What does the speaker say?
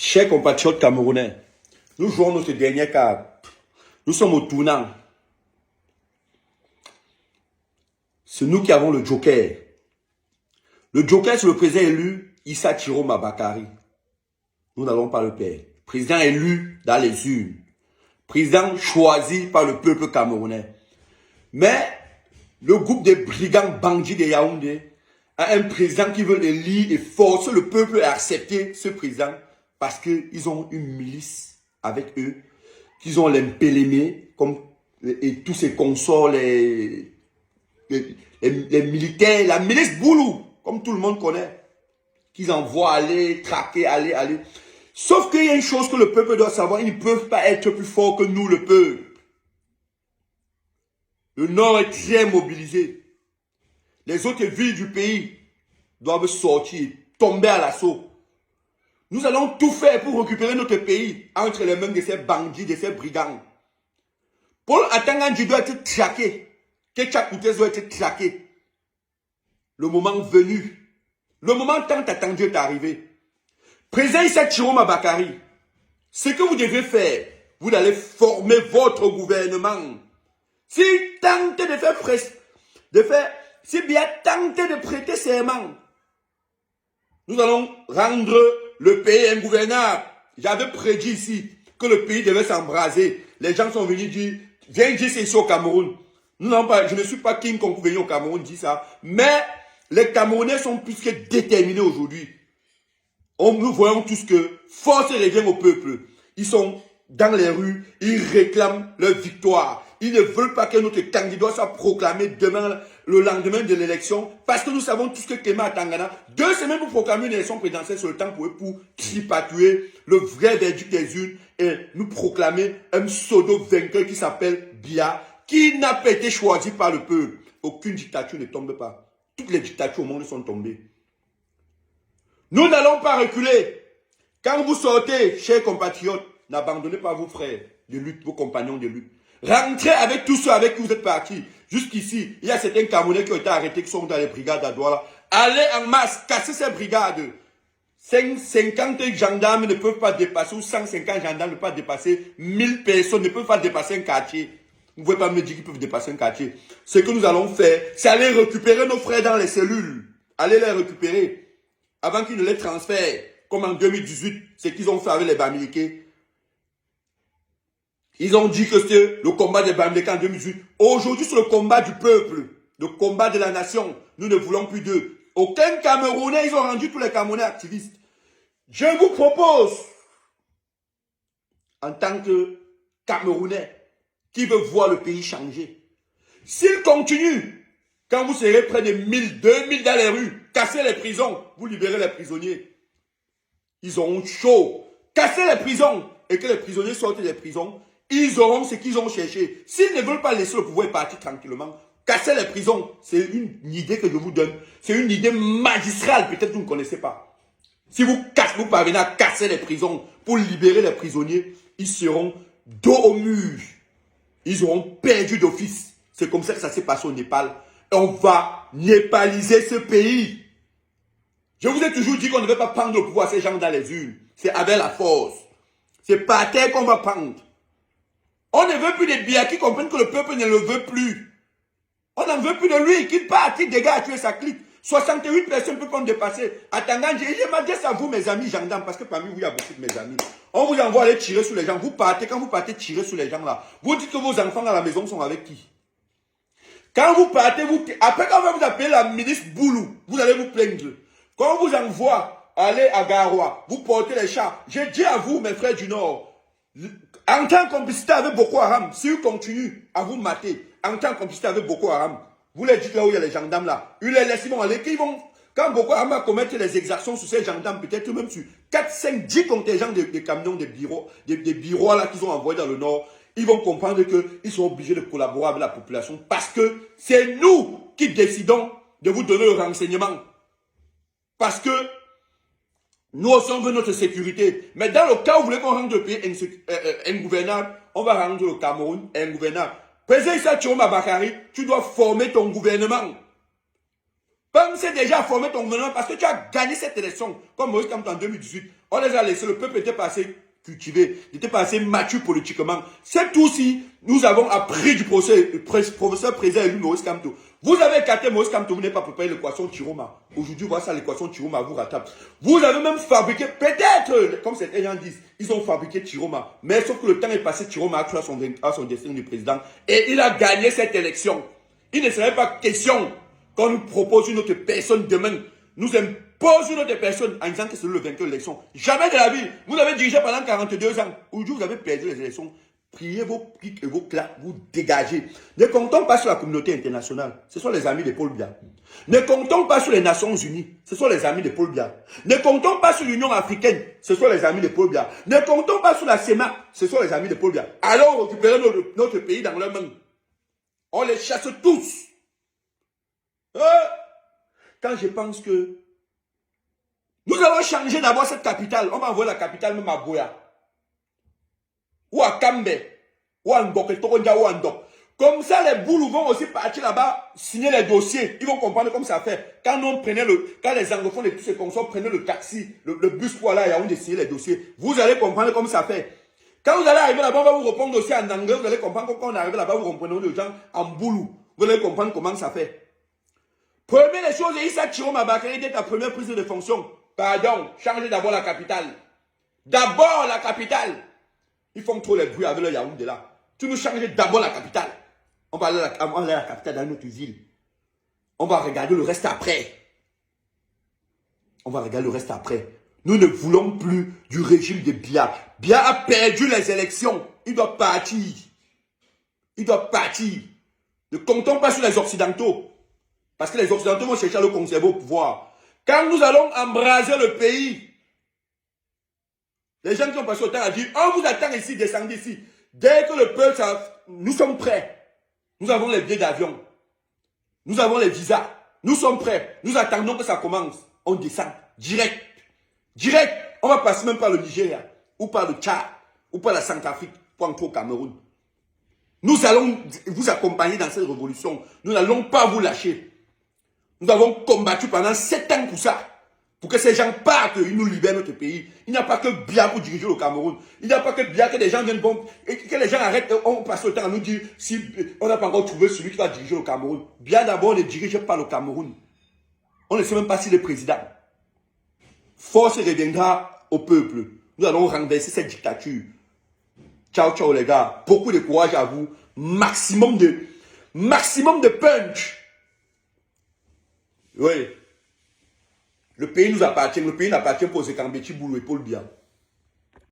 Chers compatriotes camerounais, nous jouons notre dernière carte. Nous sommes au tournant. C'est nous qui avons le joker. Le joker, c'est le président élu Issa Chiroma Bakari. Nous n'allons pas le perdre. Président élu dans les urnes. Président choisi par le peuple camerounais. Mais le groupe des brigands bandits de Yaoundé a un président qui veut élire et forcer le peuple à accepter ce président parce qu'ils ont une milice avec eux, qu'ils ont l'impélémé, comme et tous ces consorts, les militaires, la milice Boulou, comme tout le monde connaît, qu'ils envoient aller, traquer, aller. Sauf qu'il y a une chose que le peuple doit savoir, ils ne peuvent pas être plus forts que nous, le peuple. Le Nord est très mobilisé. Les autres villes du pays doivent sortir, tomber à l'assaut. Nous allons tout faire pour récupérer notre pays entre les mains de ces bandits, de ces brigands. Paul Atangandji doit être traqué. Ketchak Koutès doit être traqué. Le moment venu, le moment tant attendu est arrivé. Président Issa Chiroma Bakari, ce que vous devez faire, vous allez former votre gouvernement. Si tentez de faire si bien tentez de prêter serment, nous allons rendre le pays ingouvernable. J'avais prédit ici que le pays devait s'embraser. Les gens sont venus dire, viens dire c'est ici au Cameroun. Je ne suis pas King Kong venu au Cameroun dire ça. Mais les Camerounais sont plus que déterminés aujourd'hui. Nous voyons tous que force revient au peuple. Ils sont dans les rues, ils réclament leur victoire. Ils ne veulent pas que notre candidat soit proclamé demain, le lendemain de l'élection, parce que nous savons tous que Clément Atangana, 2 semaines pour proclamer une élection présidentielle sur le temps pour tripatuer le vrai verdict des urnes et nous proclamer un pseudo vainqueur qui s'appelle Biya, qui n'a pas été choisi par le peuple. Aucune dictature ne tombe pas. Toutes les dictatures au monde sont tombées. Nous n'allons pas reculer. Quand vous sortez, chers compatriotes, n'abandonnez pas vos frères de lutte, vos compagnons de lutte. Rentrez avec tous ceux avec qui vous êtes partis. Jusqu'ici, il y a certains Camerounais qui ont été arrêtés, qui sont dans les brigades à Douala. Allez en masse, cassez ces brigades. 50 gendarmes ne peuvent pas dépasser, ou 150 gendarmes ne peuvent pas dépasser, 1000 personnes ne peuvent pas dépasser un quartier. Vous ne pouvez pas me dire qu'ils peuvent dépasser un quartier. Ce que nous allons faire, c'est aller récupérer nos frères dans les cellules. Allez les récupérer. Avant qu'ils ne les transfèrent, comme en 2018, ce qu'ils ont fait avec les Bamileke. Ils ont dit que c'est le combat des Bamileke en 2018. Aujourd'hui, c'est le combat du peuple, le combat de la nation. Nous ne voulons plus d'eux. Aucun Camerounais, ils ont rendu tous les Camerounais activistes. Je vous propose, en tant que Camerounais, qui veut voir le pays changer, s'il continue, quand vous serez près de 1000, 2000 dans les rues, cassez les prisons, vous libérez les prisonniers. Ils auront chaud. Cassez les prisons et que les prisonniers sortent des prisons. Ils auront ce qu'ils ont cherché. S'ils ne veulent pas laisser le pouvoir partir tranquillement, cassez les prisons. C'est une idée que je vous donne. C'est une idée magistrale. Peut-être que vous ne connaissez pas. Si vous parvenez à casser les prisons pour libérer les prisonniers, ils seront dos au mur. Ils auront perdu d'office. C'est comme ça que ça s'est passé au Népal. On va népaliser ce pays. Je vous ai toujours dit qu'on ne veut pas prendre le pouvoir à ces gens dans les urnes. C'est avec la force. C'est par terre qu'on va prendre. On ne veut plus de Biya qui comprennent que le peuple ne le veut plus. On n'en veut plus de lui. Qu'il parte, qu'il dégage, tuer sa clique. 68 personnes peuvent dépasser. Attendant, je m'adresse à vous, mes amis gendarmes, parce que parmi vous, il y a beaucoup de mes amis. On vous envoie aller tirer sur les gens. Vous partez, quand vous partez tirer sur les gens là, vous dites que vos enfants à la maison sont avec qui? Quand vous partez, après quand on va vous appeler la ministre Boulou, vous allez vous plaindre. Quand on vous envoie aller à Garoua, vous portez les chats. Je dis à vous, mes frères du Nord, en tant que complicité avec Boko Haram, si vous continuez à vous mater, en tant que complicité avec Boko Haram, vous les dites là où il y a les gendarmes là, ils les laissent aller, quand Boko Haram va commettre les exactions sur ces gendarmes, peut-être même sur 4, 5, 10 contingents de camions, des bureaux là qu'ils ont envoyés dans le Nord, ils vont comprendre qu'ils sont obligés de collaborer avec la population parce que c'est nous qui décidons de vous donner le renseignement. Parce que nous aussi on veut notre sécurité. Mais dans le cas où vous voulez qu'on rende le pays ingouvernable, on va rendre le Cameroun ingouvernable. Président Issa Chiroma Bakari, tu dois former ton gouvernement. Pensez déjà à former ton gouvernement parce que tu as gagné cette élection, comme Moïse Kamto en 2018. On les a laissés, le peuple était passé cultivé, il était passé mature politiquement. C'est tout si nous avons appris du professeur président élu Moïse Kamto. Vous avez écarté Moïse Kamto, vous n'avez pas préparé l'équation Chiroma. Aujourd'hui, voilà ça, l'équation Chiroma vous rattrape. Vous avez même fabriqué, peut-être, comme certains gens disent, ils ont fabriqué Chiroma. Mais sauf que le temps est passé, Chiroma a cru à son destin du président et il a gagné cette élection. Il ne serait pas question qu'on nous propose une autre personne demain, nous impose une autre personne en disant que c'est le vainqueur de l'élection. Jamais de la vie. Vous avez dirigé pendant 42 ans. Aujourd'hui, vous avez perdu les élections. Priez vos clics et vos claques, vous dégagez. Ne comptons pas sur la communauté internationale. Ce sont les amis de Paul Biya. Ne comptons pas sur les Nations Unies. Ce sont les amis de Paul Biya. Ne comptons pas sur l'Union africaine. Ce sont les amis de Paul Biya. Ne comptons pas sur la CEMA. Ce sont les amis de Paul Biya. Allons récupérer notre pays dans leurs mains. On les chasse tous. Quand je pense que nous allons changer d'abord cette capitale, on va envoyer la capitale même à Boya, ou à Kambe, ou à Ndok, ou à Ndok. Comme ça, les boules vont aussi partir là-bas, signer les dossiers. Ils vont comprendre comme ça fait. Quand les anglophones et tous ces consorts prenaient le taxi, le bus pour aller à Yaoundé signer les dossiers, vous allez comprendre comme ça fait. Quand vous allez arriver là-bas, on va vous répondre aussi en anglais, vous allez comprendre quand on arrive là-bas, vous comprenez les gens en boulou. Vous allez comprendre comment ça fait. Première des choses, Issa Chiroma Bakary était ta première prise de fonction. Pardon, changez d'abord la capitale. D'abord la capitale. Ils font trop les bruits avec le Yaoundé là. Tu nous changes d'abord la capitale. On va aller à la capitale dans notre ville. On va regarder le reste après. On va regarder le reste après. Nous ne voulons plus du régime de Biya. Biya a perdu les élections. Il doit partir. Il doit partir. Ne comptons pas sur les Occidentaux. Parce que les Occidentaux vont chercher à le conserver au pouvoir. Quand nous allons embraser le pays, les gens qui ont passé autant à dire, on vous attend ici, descendez ici. Dès que le peuple, nous sommes prêts. Nous avons les billets d'avion. Nous avons les visas. Nous sommes prêts. Nous attendons que ça commence. On descend. Direct. Direct. On va passer même par le Nigeria. Ou par le Tchad. Ou par la Centrafrique. Pour entrer au Cameroun. Nous allons vous accompagner dans cette révolution. Nous n'allons pas vous lâcher. Nous avons combattu pendant 7 ans pour ça. Pour que ces gens partent, ils nous libèrent notre pays. Il n'y a pas que Biya pour diriger le Cameroun. Il n'y a pas que Biya que des gens viennent et que les gens arrêtent. On passe le temps à nous dire si on n'a pas encore trouvé celui qui va diriger le Cameroun. Biya d'abord ne dirige pas le Cameroun. On ne sait même pas s'il est président. Force reviendra au peuple. Nous allons renverser cette dictature. Ciao, ciao les gars. Beaucoup de courage à vous. Maximum de punch. Oui. Le pays nous appartient. Le pays n'appartient pas aux Ekambeti, Boulou et Paul Biya.